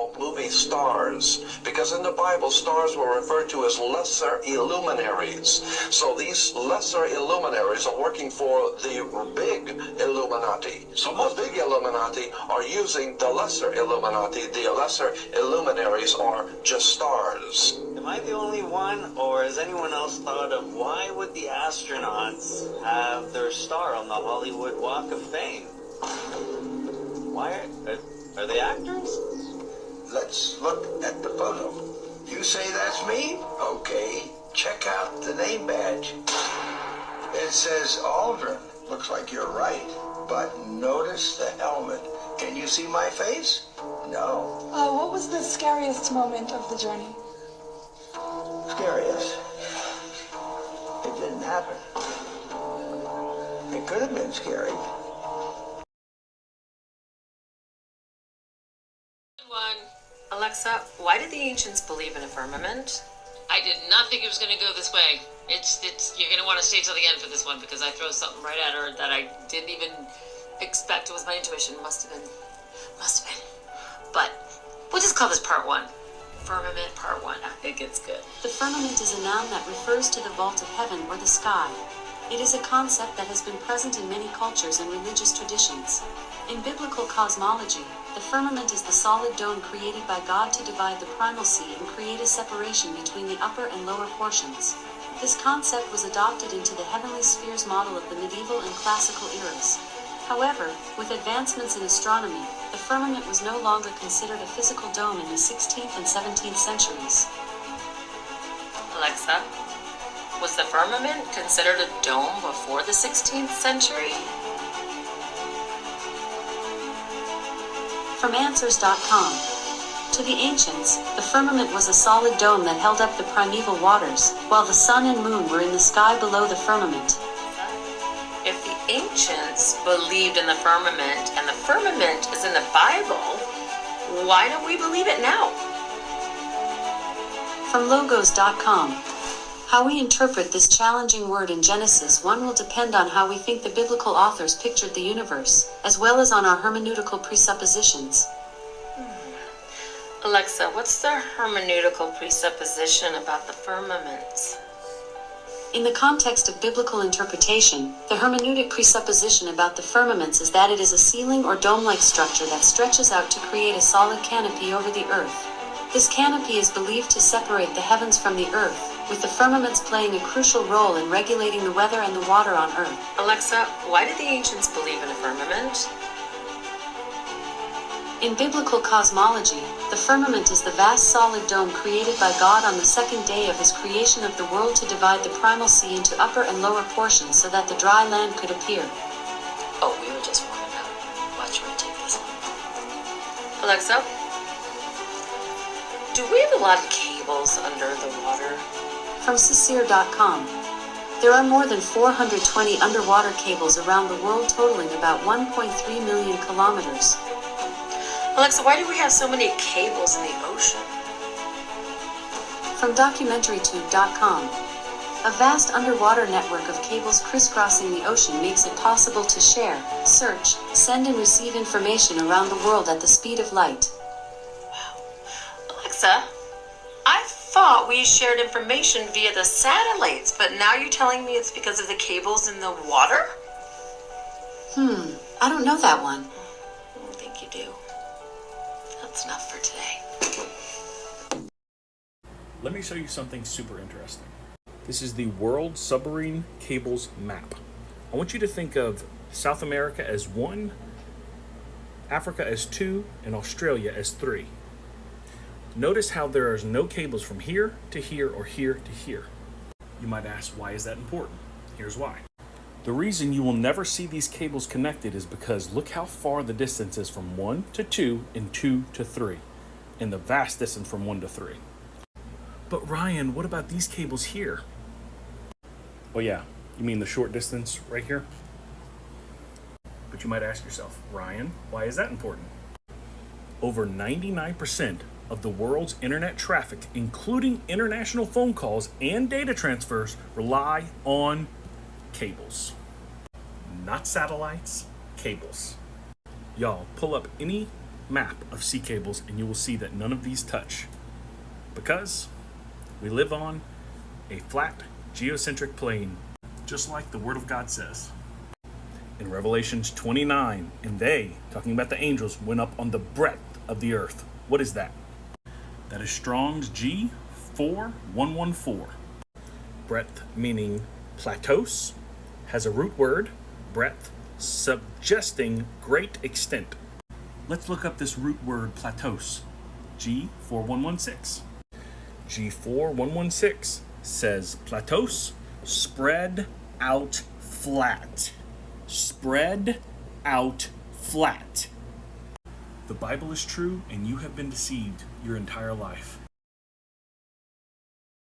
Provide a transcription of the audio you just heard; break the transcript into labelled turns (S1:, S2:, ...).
S1: call movie stars, because in the Bible, stars were referred to as lesser illuminaries. So these lesser illuminaries are working for the big Illuminati. So the big Illuminati are using the lesser Illuminati. The lesser illuminaries are just stars.
S2: Am I the only one, or has anyone else thought of why would the astronauts have their star on the Hollywood Walk of Fame? Why are they actors?
S3: Let's look at the photo. You say that's me? Okay, check out the name badge. It says Aldrin. Looks like you're right. But notice the helmet. Can you see my face? No.
S4: What was the scariest moment of the journey?
S3: Scariest. It didn't happen. It could have been scary.
S5: Alexa, why did the ancients believe in a firmament?
S6: I did not think it was going to go this way. You're going to want to stay till the end for this one because I throw something right at her that I didn't even expect. It was my intuition. Must have been. But we'll just call this part one. Firmament part one. I think it's good.
S7: The firmament is a noun that refers to the vault of heaven or the sky. It is a concept that has been present in many cultures and religious traditions. In biblical cosmology, the firmament is the solid dome created by God to divide the primal sea and create a separation between the upper and lower portions. This concept was adopted into the heavenly spheres model of the medieval and classical eras. However, with advancements in astronomy, the firmament was no longer considered a physical dome in the 16th and 17th centuries.
S5: Alexa, was the firmament considered a dome before the 16th century?
S7: From Answers.com. To the ancients, the firmament was a solid dome that held up the primeval waters, while the sun and moon were in the sky below the firmament.
S5: If the ancients believed in the firmament, and the firmament is in the Bible, why don't we believe it now?
S7: From Logos.com. How we interpret this challenging word in Genesis 1 will depend on how we think the biblical authors pictured the universe, as well as on our hermeneutical presuppositions.
S5: Alexa, what's the hermeneutical presupposition about the firmament?
S7: In the context of biblical interpretation, the hermeneutic presupposition about the firmaments is that it is a ceiling or dome-like structure that stretches out to create a solid canopy over the earth. This canopy is believed to separate the heavens from the earth, with the firmaments playing a crucial role in regulating the weather and the water on earth.
S5: Alexa, why did the ancients believe in a firmament?
S7: In biblical cosmology, the firmament is the vast solid dome created by God on the second day of his creation of the world to divide the primal sea into upper and lower portions so that the dry land could appear.
S5: Oh, we were just warming up. Watch me take this one. Alexa, do we have a lot of cables under the water?
S7: From Sisir.com. There are more than 420 underwater cables around the world totaling about 1.3 million kilometers.
S5: Alexa, why do we have so many cables in the ocean?
S7: From DocumentaryTube.com. A vast underwater network of cables crisscrossing the ocean makes it possible to share, search, send and receive information around the world at the speed of light.
S5: Wow. Alexa, I thought we shared information via the satellites, but now you're telling me it's because of the cables in the water?
S7: I don't know that one.
S5: I think you do. That's enough for today.
S8: Let me show you something super interesting. This is the World Submarine Cables Map. I want you to think of South America as 1, Africa as 2, and Australia as 3. Notice how there is no cables from here to here or here to here. You might ask, why is that important? Here's why. The reason you will never see these cables connected is because look how far the distance is from 1 to 2 and 2 to 3, and the vast distance from 1 to 3. But Ryan, what about these cables here? Oh yeah, you mean the short distance right here? But you might ask yourself, Ryan, why is that important? Over 99% of the world's internet traffic, including international phone calls and data transfers, rely on cables. Not satellites, cables. Y'all, pull up any map of sea cables and you will see that none of these touch. Because we live on a flat geocentric plane, just like the Word of God says. In Revelations 29, and they, talking about the angels, went up on the breadth of the earth. What is that? That is Strong's G4114. Breadth meaning plateaus, has a root word, breadth, suggesting great extent. Let's look up this root word plateaus. G4116. G4116 says plateaus, spread out flat. Spread out flat. The Bible is true and you have been deceived your entire life.